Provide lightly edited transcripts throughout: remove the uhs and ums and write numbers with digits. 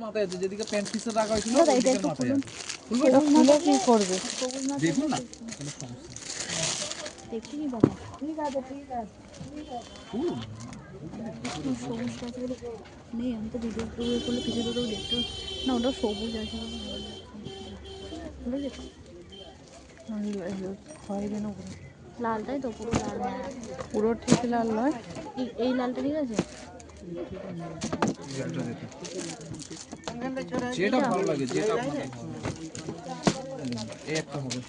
মাথায় আছে যেদিকে প্যান্ট পিসে রাখা হয়েছিল ওদিকের মাথায় আছে। এটা খুলে কি করবে? দেখুন না দেখিনি বাবা। ঠিক আছে সবুজ গাছগুলো নেই, আমি তো ভিডিও করলে পিছিয়ে ধরেও দেখতে না, ওটা সবুজ আছে বলে লালটাই তো পুরো লাল না, পুরো ঠিক লাল নয়, এই লালটা ঠিক আছে। যেটা ভালো লাগে যেটা আপনাদের ভালো লাগে এই একটা হবে,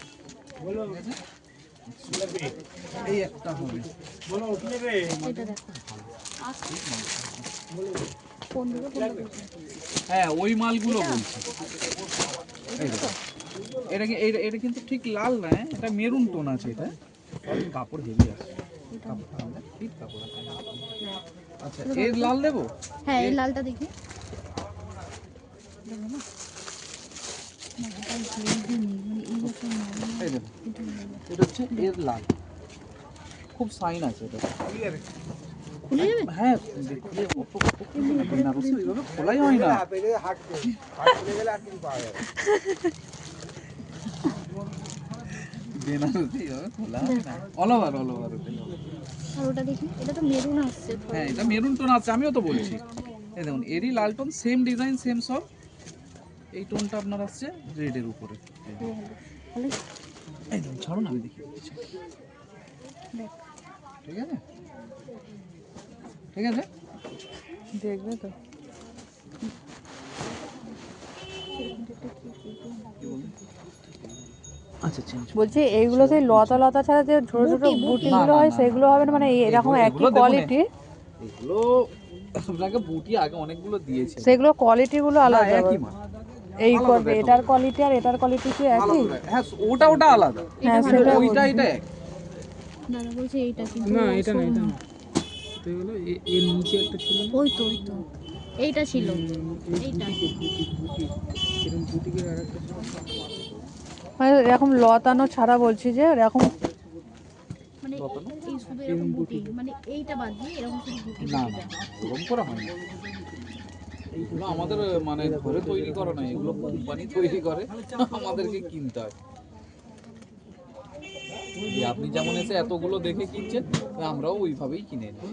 এই একটা হবে, এটা দেখো কোন দিকে কোনটা বলছো? হ্যাঁ ওই মালগুলো বলছি। এই দেখো এটা কিন্তু ঠিক লাল না, এটা মেরুন টোন আছে, এটা কাপড় হেভি আছে, কাপড়টা আমরা ঠিক কাপড় আছে। আচ্ছা এর লাল দেবো? হ্যাঁ এই লালটা দেখি। এই দেখো এটা হচ্ছে এর লাল, খুব সাইন আছে এটা। খুলে যাবে? হ্যাঁ খুলে বেনারসি ওইভাবে খোলাই হয় না। বেনারসি ওইভাবে খোলা হয় না, অল ওভার ওটাই। আর ওটা দেখি, এটা তো মেরুন আসছে। হ্যাঁ এটা মেরুন টোন আছে, আমিও তো বলছি। এই দেখুন এরই লাল টোন, সেম ডিজাইন সেম সব। এই টোনটা আপনার আসছে রেডের উপরে। এই দেখুন ছাড়ুন আমি দেখি, ঠিক আছে ঠিক আছে দেখবে তো। আচ্ছা চেঞ্জ বলছি এইগুলো সেই লতা লতা ছাড়া যে ছোট ছোট বুটিগুলো হয় সেগুলো হবে না, মানে এরকম একই কোয়ালিটি? এগুলো আপনাকে বুটি আগে অনেকগুলো দিয়েছে, সেগুলো কোয়ালিটিগুলো আলাদা, একই মাল। এই করবে এটার কোয়ালিটি আর এটার কোয়ালিটি কি একই? হ্যাঁ ওটা আলাদা, হ্যাঁ সেটা ওইটা এটা এক। দাদা বলছে এইটা কিন্তু না এটা না, এটা না, এটা হলো এর নিচে একটা ছিল না, ওই তো এইটা ছিল, এইটা এরকম বুটিকের আরেকটা ছিল। মানে এরকম লতানো ছাড়া বলছি যে এরকম মানে এই শুধু এরকম বুটি, মানে এইটা বাদ দিয়ে এরকম শুধু বুটি না বুটিটা। না ওরকম করা হয় না, এইগুলো আমাদের মানে ঘরে তৈরি করা না, এগুলো কোম্পানি তৈরি করে, আমাদেরকে কিনতে হয়। এই আপনি যেমন এসে এতগুলো দেখে কিনছেন, আমরাও ওইভাবেই কিনে নিই,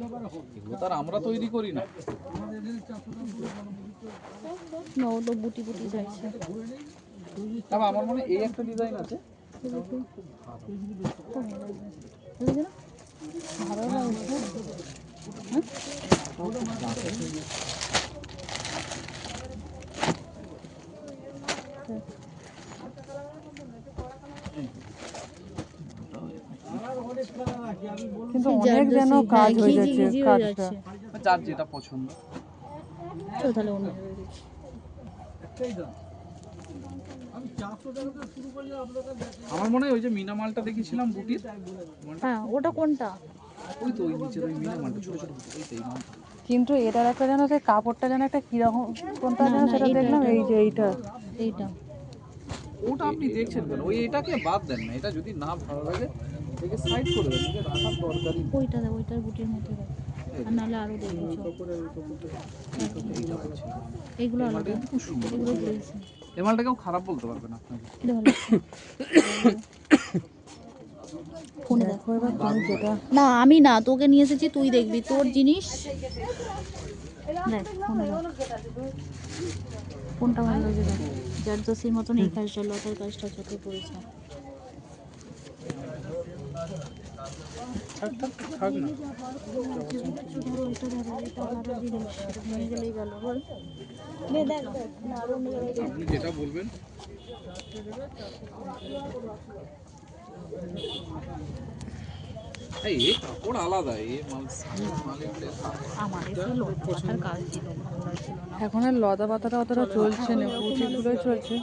এগুলো তো আর আমরা তৈরি করি না। না ও তো বুটি বুটি চাইছে। তবে আমার মনে হয় এই একটা ডিজাইন আছে, ভালো লাগছে। কিন্তু অনেক যেন কাজ হয়ে যাচ্ছে কাজটা। যার যেটা পছন্দ। চল তাহলে অন্য আমার মনে হয় ওই যে মিনা মালটা দেখেছিলাম বুটির, হ্যাঁ ওটা কোনটা? ওই তো ওই নিচের ওই মিনা মালটা ছোট ছোট বুটি, ওই তো এই মালটা। কিন্তু এটার একটা যেন সেই কাপড়টা যেন একটা কিরকম কোনটা যেন সেটা দেখলাম, এই যে এইটা ওটা আপনি দেখছেন কেন? ওই এটাকে বাদ দেন না, এটা যদি না ভালো লাগে এটাকে সাইড করে দেন, এটা রাখার দরকারই নেই। ওইটা দেখ, ওইটার বুটির মধ্যে দেখ, আর নাহলে আরো দেখবি এইগুলো আলাদা, খুব সুন্দর, এগুলো দিয়েছে। এই মালটা কেউ খারাপ বলতে পারবে না আপনাকে। এটা ভালো ফোনে দেখো এবার তুমি যেটা, না আমি না, তোকে নিয়ে এসেছি, তুই দেখবি তোর জিনিস দেখ, ফোনে দেখ কোনটা ভালো লাগে দেখ। যার তো সেই মতন এই কাজটা, লতার কাজটা চোখে পড়েছে। থাক না, আপনি যেটা বলবেন। এই কাপড় আলাদা, এই মাল আমার এসে লতার কাজ ছিল, ভালো লাগছিল না। এখন আর লতা পাতাটা অতটা চলছে না, বুটিগুলোই চলছে।